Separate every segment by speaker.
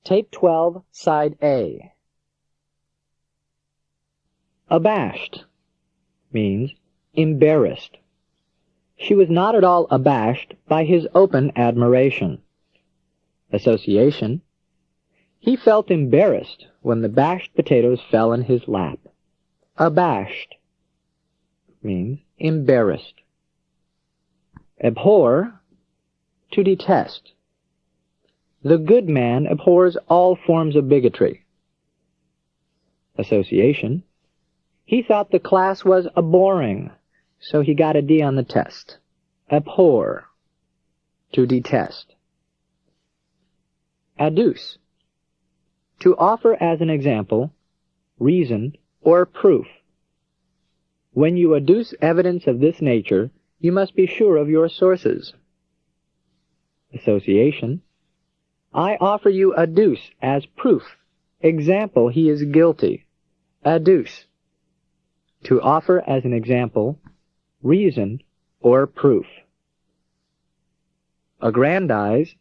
Speaker 1: Tape 12, Side A. Abashed means embarrassed. She was not at all abashed by his open admiration. Association: he felt embarrassed when the bashed potatoes fell in his lap. Abashed means embarrassed. Abhor, to detest. The good man abhors all forms of bigotry. Association: he thought the class was boring, so he got a D on the test. Abhor, to detest. Adduce, to offer as an example, reason, or proof. When you adduce evidence of this nature, you must be sure of your sources. Association: I offer you adduce as proof. Example, he is guilty. Adduce, to offer as an example, reason, or proof. Aggrandize,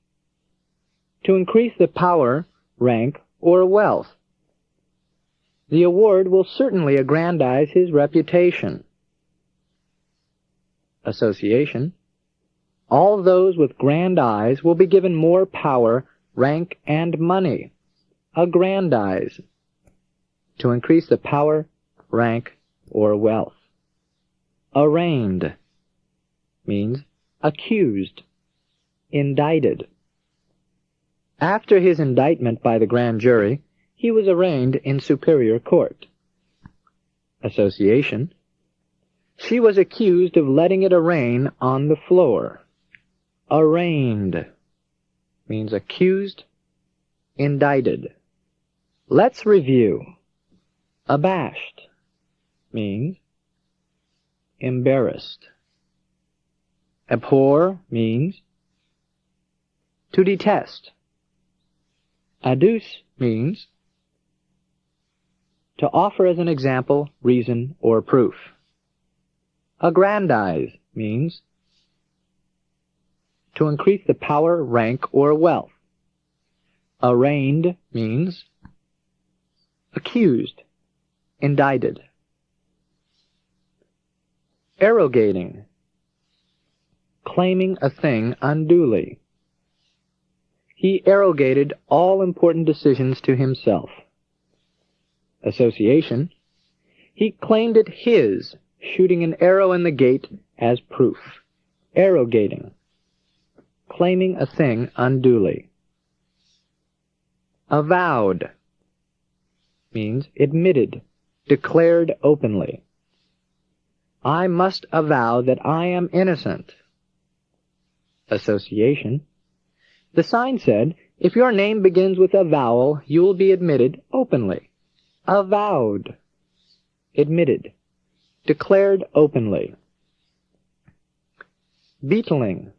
Speaker 1: to increase the power, rank, or wealth. The award will certainly aggrandize his reputation. Association: all those with grand eyes will be given more power, rank, and money. Aggrandize, to increase the power, rank, or wealth. Arraigned means accused, indicted. After his indictment by the grand jury, he was arraigned in superior court. Association: she was accused of letting it arraign on the floor. Arraigned means accused, indicted. Let's review. Abashed means embarrassed. Abhor means to detest. Adduce means to offer as an example, reason, or proof. Aggrandize means to increase the power, rank, or wealth. Arraigned means accused, indicted. Arrogating, claiming a thing unduly. He arrogated all important decisions to himself. Association: he claimed it his, shooting an arrow in the gate as proof. Arrogating, claiming a thing unduly. Avowed means admitted, declared openly. I must avow that I am innocent. Association: the sign said, if your name begins with a vowel, you will be admitted openly. Avowed, admitted, declared openly. Beetling,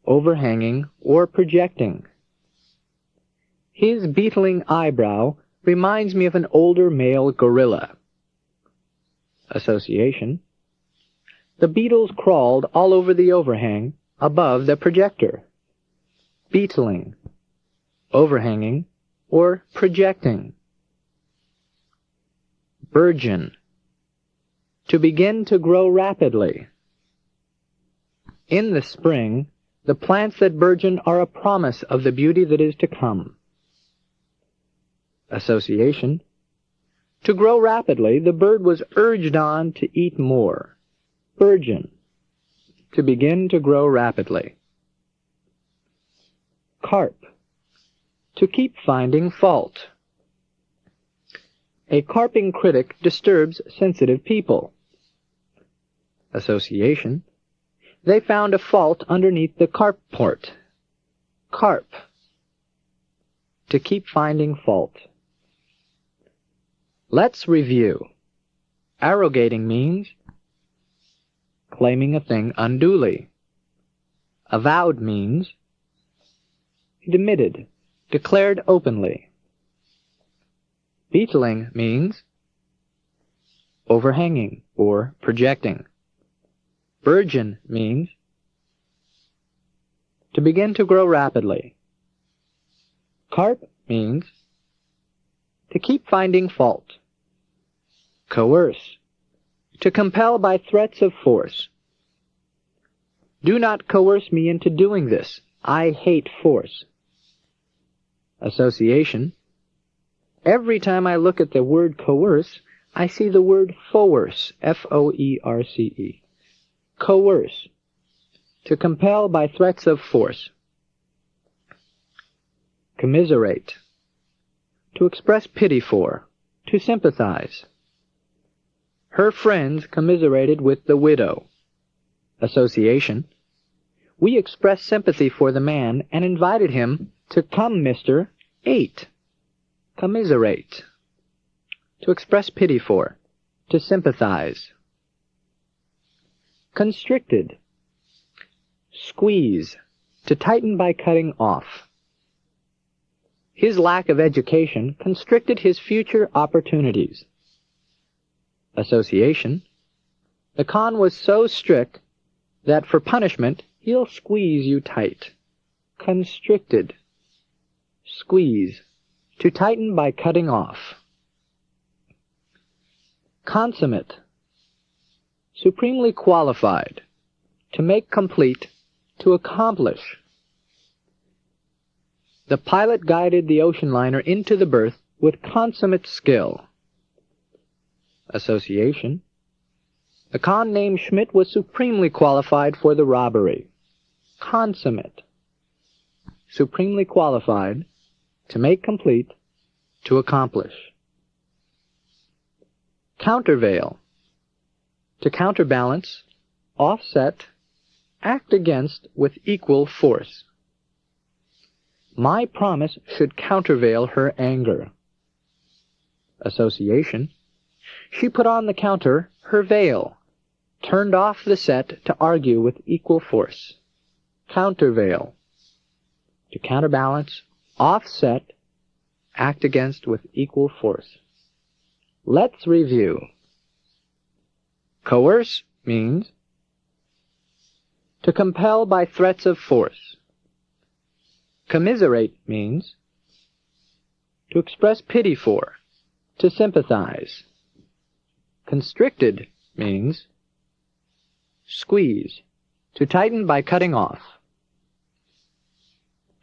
Speaker 1: overhanging or projecting. His beetling eyebrow reminds me of an older male gorilla. Association: the beetles crawled all over the overhang above the projector. Beetling, overhanging, or projecting. Burgeon, to begin to grow rapidly. In the spring, the plants that burgeon are a promise of the beauty that is to come. Association: to grow rapidly, the bird was urged on to eat more. Burgeon, to begin to grow rapidly. Carp, to keep finding fault. A carping critic disturbs sensitive people. Association: they found a fault underneath the carport. Carp, to keep finding fault. Let's review. Arrogating means claiming a thing unduly. Avowed means admitted, declared openly. Beetling means overhanging or projecting. Burgeon means to begin to grow rapidly. Carp means to keep finding fault. Coerce, to compel by threats of force. Do not coerce me into doing this. I hate force. Association. Every time I look at the word coerce, I see the word foerce, F-O-E-R-C-E. Coerce, to compel by threats of force. Commiserate, to express pity for, to sympathize. Her friends commiserated with the widow. Association. We expressed sympathy for the man and invited him to come, Mr. 8. Commiserate, to express pity for, to sympathize. Constricted. Squeeze, to tighten by cutting off. His lack of education constricted his future opportunities. Association. The con was so strict that for punishment he'll squeeze you tight. Constricted. Squeeze, to tighten by cutting off. Consummate. Supremely qualified, to make complete, to accomplish. The pilot guided the ocean liner into the berth with consummate skill. Association. The con named Schmidt was supremely qualified for the robbery. Consummate. Supremely qualified, to make complete, to accomplish. Countervail. To counterbalance, offset, act against with equal force. My promise should countervail her anger. Association. She put on the counter her veil, turned off the set to argue with equal force. Countervail. To counterbalance, offset, act against with equal force. Let's review. Coerce means to compel by threats of force. Commiserate means to express pity for, to sympathize. Constricted means squeeze, to tighten by cutting off.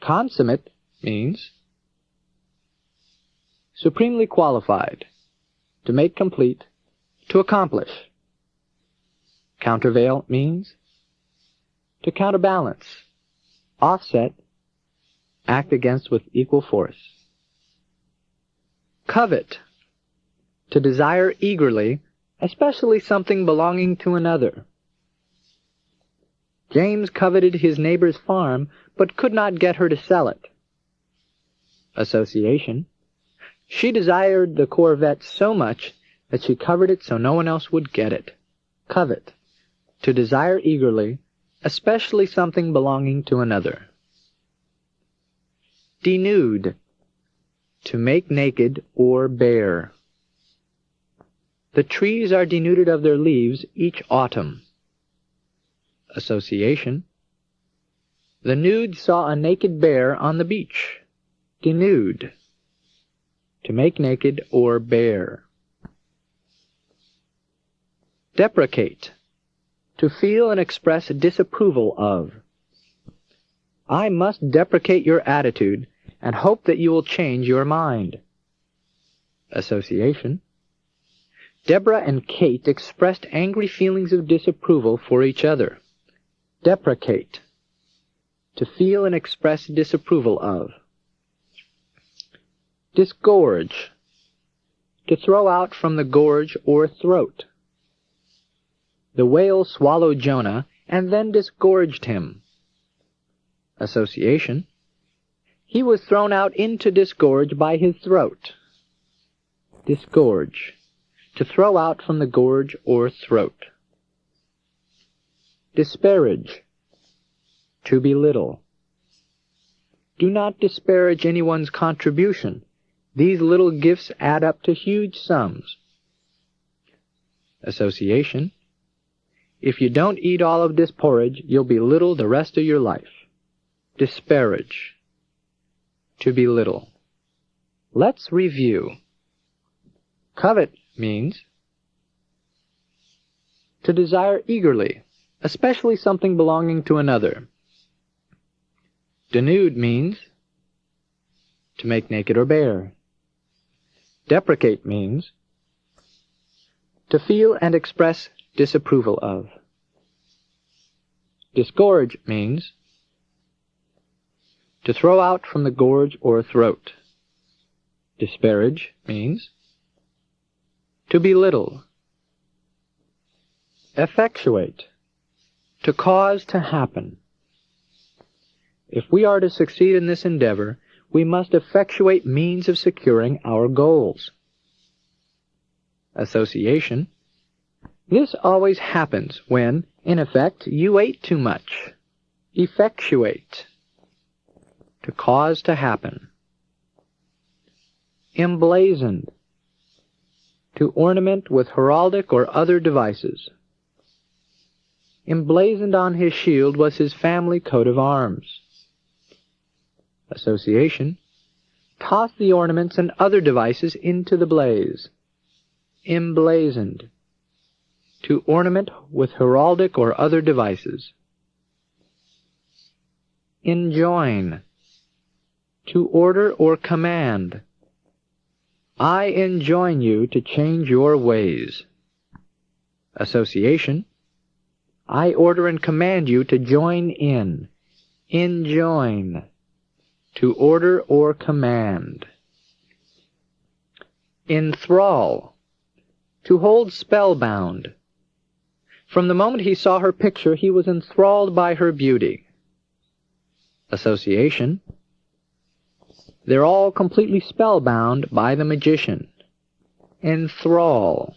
Speaker 1: Consummate means supremely qualified, to make complete, to accomplish. Countervail means to counterbalance, offset, act against with equal force. Covet, to desire eagerly, especially something belonging to another. James coveted his neighbor's farm, but could not get her to sell it. Association. She desired the Corvette so much that she covered it so no one else would get it. Covet. To desire eagerly, especially something belonging to another. Denude. To make naked or bare. The trees are denuded of their leaves each autumn. Association. The nude saw a naked bear on the beach. Denude. To make naked or bare. Deprecate. To feel and express disapproval of. I must deprecate your attitude and hope that you will change your mind. Association. Deborah and Kate expressed angry feelings of disapproval for each other. Deprecate. To feel and express disapproval of. Disgorge. To throw out from the gorge or throat. The whale swallowed Jonah and then disgorged him. Association. He was thrown out into disgorge by his throat. Disgorge. To throw out from the gorge or throat. Disparage. To belittle. Do not disparage anyone's contribution. These little gifts add up to huge sums. Association. If you don't eat all of this porridge, you'll belittle the rest of your life. Disparage. to belittle. Let's review. Covet means to desire eagerly, especially something belonging to another. Denude means to make naked or bare. Deprecate means to feel and express disapproval of. Disgorge means to throw out from the gorge or throat. Disparage means to belittle. Effectuate, to cause to happen. If we are to succeed in this endeavor, we must effectuate means of securing our goals. Association. This always happens when, in effect, you ate too much. Effectuate, to cause to happen. Emblazoned, to ornament with heraldic or other devices. Emblazoned on his shield was his family coat of arms. Association. Toss the ornaments and other devices into the blaze. Emblazoned, to ornament with heraldic or other devices. Enjoin, to order or command. I enjoin you to change your ways. Association. I order and command you to join in. Enjoin, to order or command. Enthrall, to hold spellbound. From the moment he saw her picture, he was enthralled by her beauty. Association. They're all completely spellbound by the magician. Enthrall,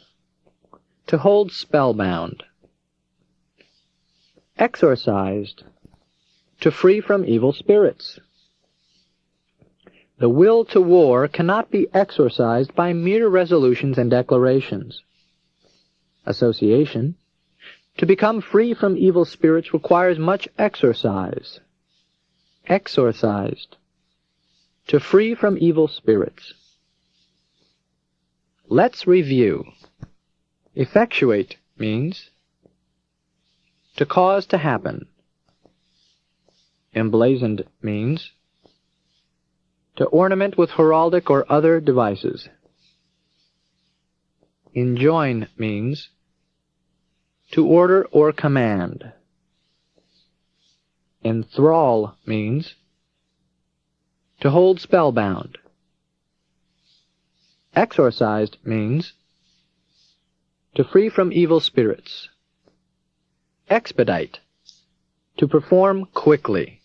Speaker 1: to hold spellbound. Exorcised, to free from evil spirits. The will to war cannot be exorcised by mere resolutions and declarations. Association. To become free from evil spirits requires much exercise. Exorcised, to free from evil spirits. Let's review. Effectuate means to cause to happen. Emblazoned means to ornament with heraldic or other devices. Enjoin means to order or command. Enthrall means to hold spellbound. Exorcised means to free from evil spirits. Expedite, to perform quickly.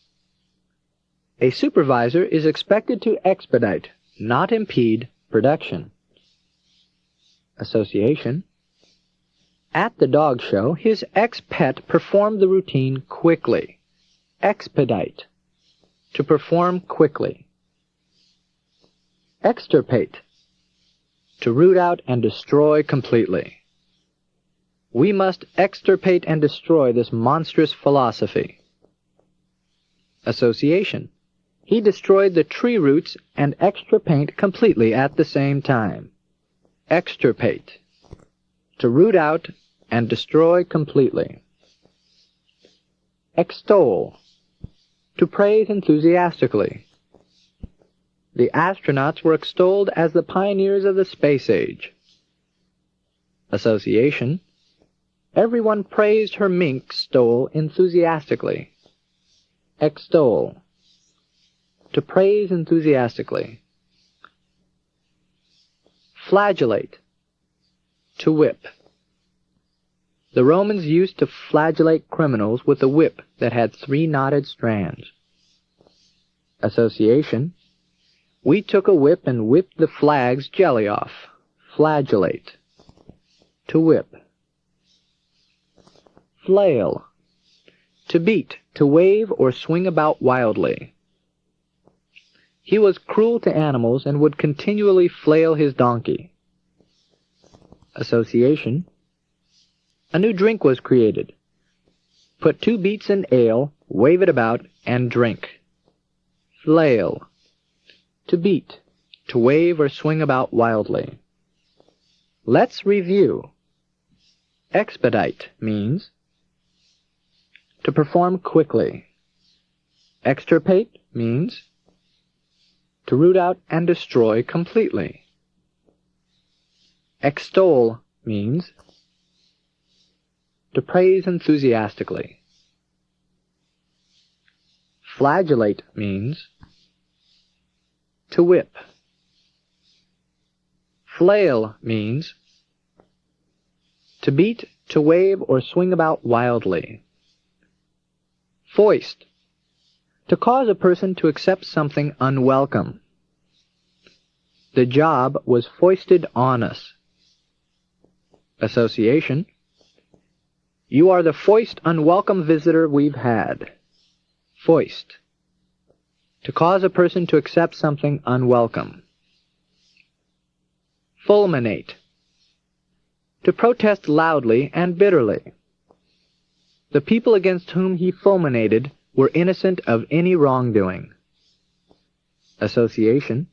Speaker 1: A supervisor is expected to expedite, not impede, production. Association. At the dog show, his ex-pet performed the routine quickly. Expedite, to perform quickly. Extirpate, to root out and destroy completely. We must extirpate and destroy this monstrous philosophy. Association. He destroyed the tree roots and extra paint completely at the same time. Extirpate, to root out and destroy completely. Extol, to praise enthusiastically. The astronauts were extolled as the pioneers of the space age. Association. Everyone praised her mink stole enthusiastically. Extol, to praise enthusiastically. Flagellate, to whip. The Romans used to flagellate criminals with a whip that had 3 knotted strands. Association. We took a whip and whipped the flag's jelly off. Flagellate, to whip. Flail, to beat, to wave or swing about wildly. He was cruel to animals and would continually flail his donkey. Association. A new drink was created. Put 2 beets in ale, wave it about, and drink. Flail, to beat, to wave or swing about wildly. Let's review. Expedite means to perform quickly. Extirpate means to root out and destroy completely. Extol means to praise enthusiastically. Flagellate means to whip. Flail means to beat, to wave, or swing about wildly. Foist, to cause a person to accept something unwelcome. The job was foisted on us. Association, you are the foist unwelcome visitor we've had. Foist, to cause a person to accept something unwelcome. Fulminate, to protest loudly and bitterly. The people against whom he fulminated were innocent of any wrongdoing. Association,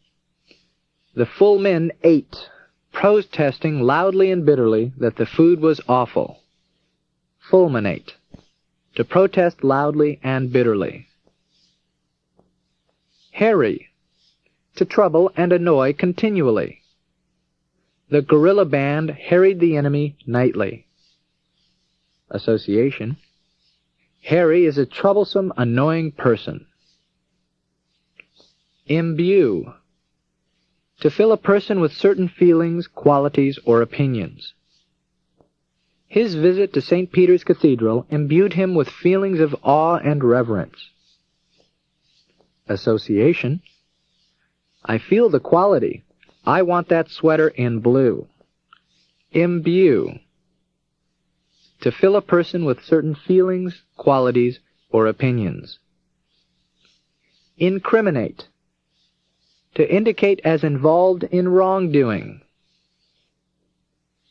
Speaker 1: the full men ate, protesting loudly and bitterly that the food was awful. Fulminate, to protest loudly and bitterly. Harry, to trouble and annoy continually. The guerrilla band harried the enemy nightly. Association, Harry is a troublesome, annoying person. Imbue, to fill a person with certain feelings, qualities, or opinions. His visit to St. Peter's Cathedral imbued him with feelings of awe and reverence. Association, I feel the quality. I want that sweater in blue. Imbue, to fill a person with certain feelings, qualities, or opinions. Incriminate, to indicate as involved in wrongdoing.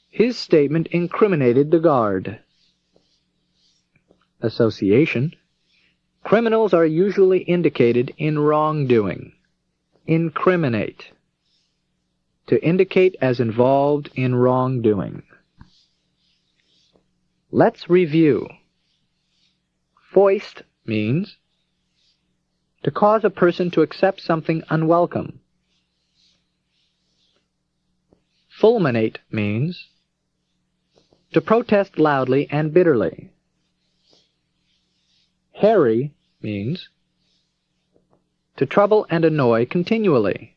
Speaker 1: His statement incriminated the guard. Association, criminals are usually indicated in wrongdoing. Incriminate, to indicate as involved in wrongdoing. Let's review. Foist means to cause a person to accept something unwelcome. Fulminate means to protest loudly and bitterly. Harry means to trouble and annoy continually.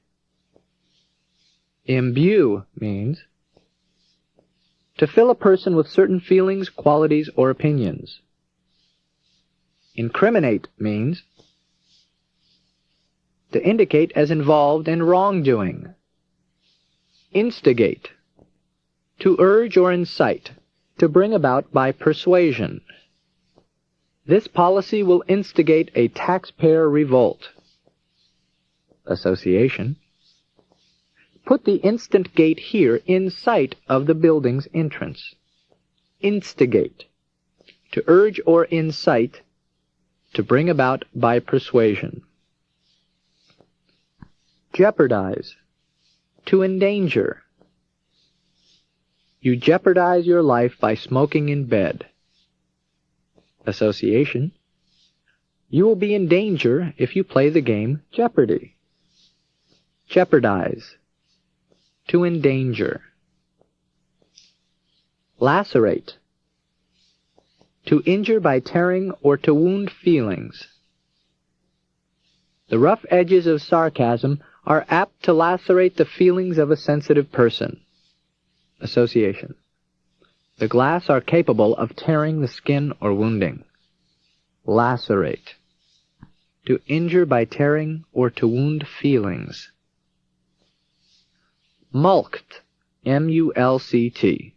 Speaker 1: Imbue means to fill a person with certain feelings, qualities, or opinions. Incriminate means to indicate as involved in wrongdoing. Instigate, to urge or incite, to bring about by persuasion. This policy will instigate a taxpayer revolt. Association, put the instant gate here in sight of the building's entrance. Instigate, to urge or incite, to bring about by persuasion. Jeopardize, to endanger. You jeopardize your life by smoking in bed. Association, you will be in danger if you play the game Jeopardy. Jeopardize, to endanger. Lacerate, to injure by tearing or to wound feelings. The rough edges of sarcasm are apt to lacerate the feelings of a sensitive person. Association, the glass are capable of tearing the skin or wounding. Lacerate, to injure by tearing or to wound feelings. Mulct, M-U-L-C-T,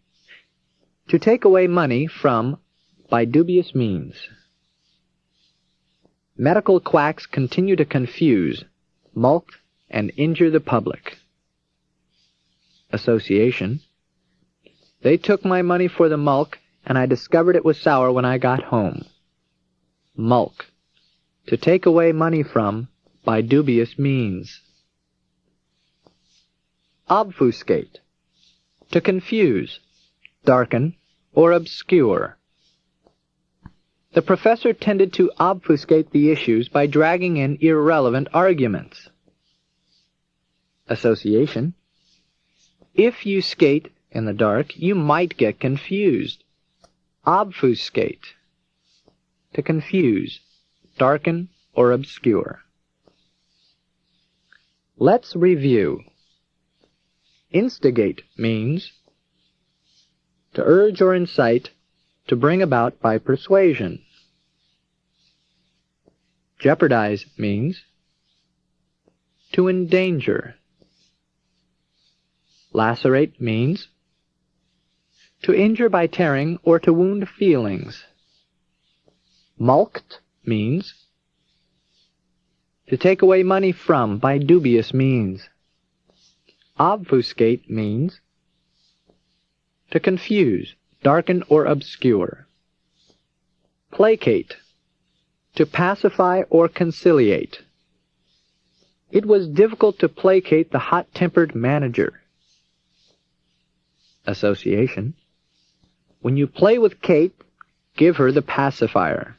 Speaker 1: to take away money from by dubious means. Medical quacks continue to confuse, mulct, and injure the public. Association, they took my money for the mulk, and I discovered it was sour when I got home. Mulct, to take away money from by dubious means. Obfuscate. To confuse, darken, or obscure. The professor tended to obfuscate the issues by dragging in irrelevant arguments. Association. If you skate in the dark, you might get confused. Obfuscate. To confuse, darken, or obscure. Let's review. Instigate means to urge or incite, to bring about by persuasion. Jeopardize means to endanger. Lacerate means to injure by tearing or to wound feelings. Mulct means to take away money from by dubious means. Obfuscate means to confuse, darken, or obscure. Placate, to pacify or conciliate. It was difficult to placate the hot-tempered manager. Association. When you play with Kate, give her the pacifier.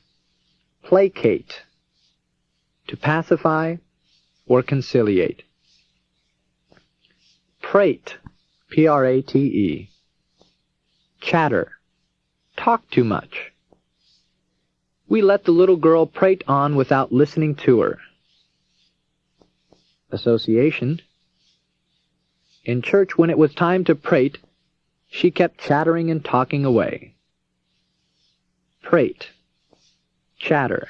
Speaker 1: Placate, to pacify or conciliate. Prate, P-R-A-T-E. Chatter, talk too much. We let the little girl prate on without listening to her. Association. In church, when it was time to prate, she kept chattering and talking away. Prate, chatter,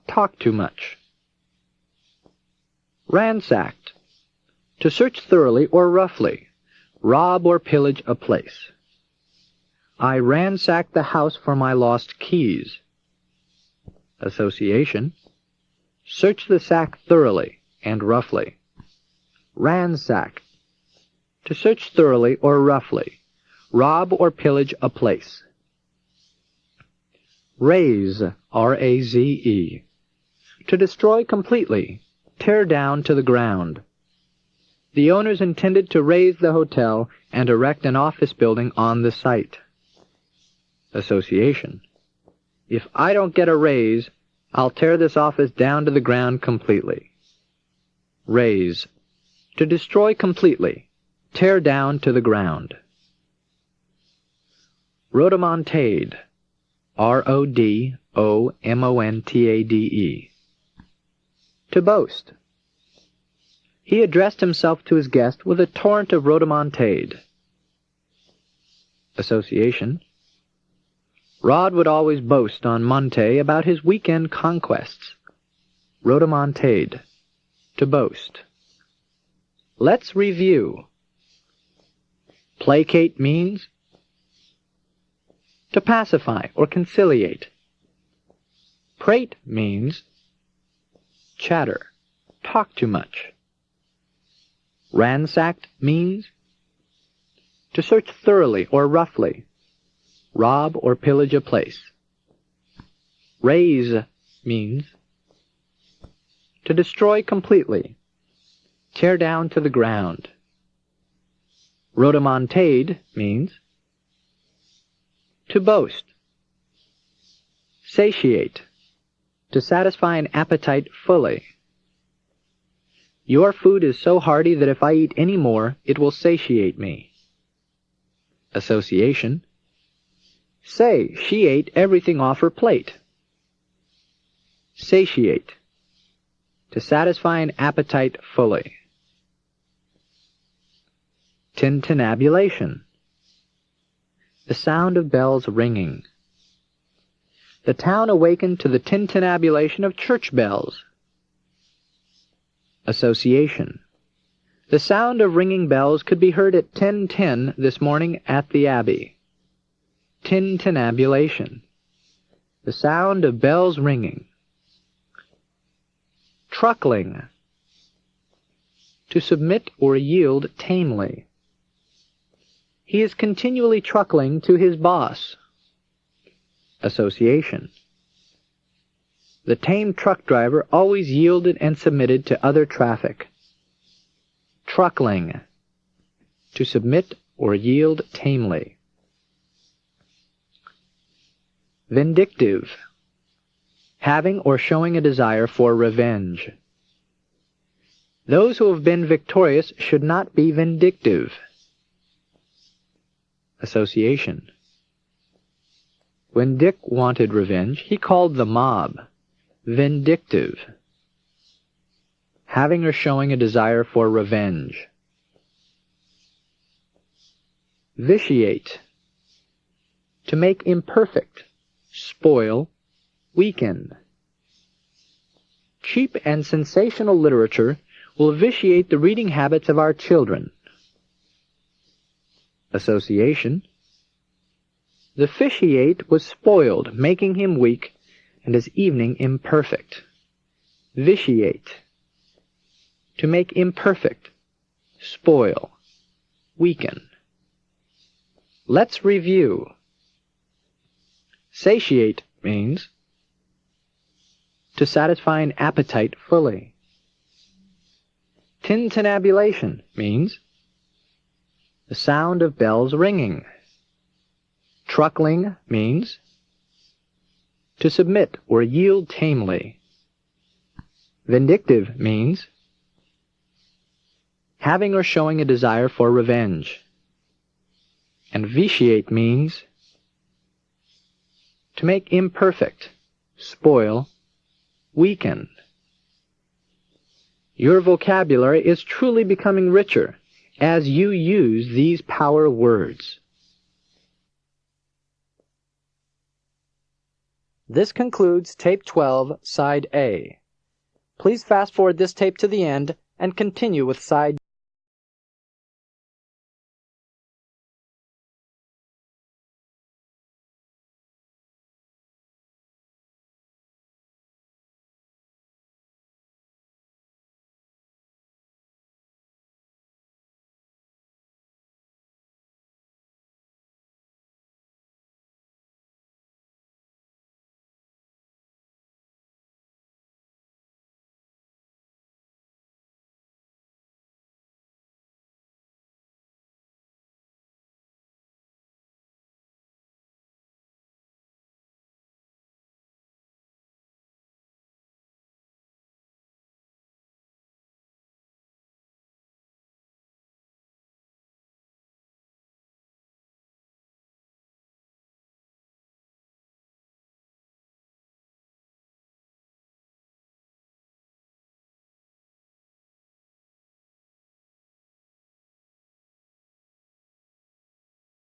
Speaker 1: talk too much. Ransacked, to search thoroughly or roughly, rob or pillage a place. I ransacked the house for my lost keys. Association. Search the sack thoroughly and roughly. Ransack. To search thoroughly or roughly. Rob or pillage a place. Raze, R-A-Z-E. To destroy completely. Tear down to the ground. The owners intended to raze the hotel and erect an office building on the site. Association. If I don't get a raise, I'll tear this office down to the ground completely. Raze. To destroy completely. Tear down to the ground. Rhodomontade. R-O-D-O-M-O-N-T-A-D-E. To boast. He addressed himself to his guest with a torrent of rhodomontade. Association. Rod would always boast on Monte about his weekend conquests. Rhodomontade. To boast. Let's review. Placate means to pacify or conciliate. Prate means chatter, talk too much. Ransacked means to search thoroughly or roughly, rob or pillage a place. Raze means to destroy completely, tear down to the ground. Rhodomontade means to boast. Satiate, to satisfy an appetite fully. Your food is so hearty that if I eat any more, it will satiate me. Association. Say, she ate everything off her plate. Satiate, to satisfy an appetite fully. Tintinnabulation. The sound of bells ringing. The town awakened to the tintinnabulation of church bells. Association. The sound of ringing bells could be heard at 10:10 this morning at the Abbey. Tintinnabulation. The sound of bells ringing. Truckling. To submit or yield tamely. He is continually truckling to his boss. Association. The tame truck driver always yielded and submitted to other traffic. Truckling. to submit or yield tamely. Vindictive, having or showing a desire for revenge. Those who have been victorious should not be vindictive. Association. When Dick wanted revenge, he called the mob vindictive, having or showing a desire for revenge. Vitiate, to make imperfect, spoil, weaken. Cheap and sensational literature will vitiate the reading habits of our children. Association. The vitiate was spoiled, making him weak, and his evening imperfect. Vitiate, to make imperfect, spoil, weaken. Let's review. Satiate means to satisfy an appetite fully. Tintinnabulation means the sound of bells ringing. Truckling means to submit or yield tamely. Vindictive means having or showing a desire for revenge. And vitiate means to make imperfect, spoil, weaken. Your vocabulary is truly becoming richer as you use these power words. This concludes Tape 12, Side A. Please fast forward this tape to the end and continue with Side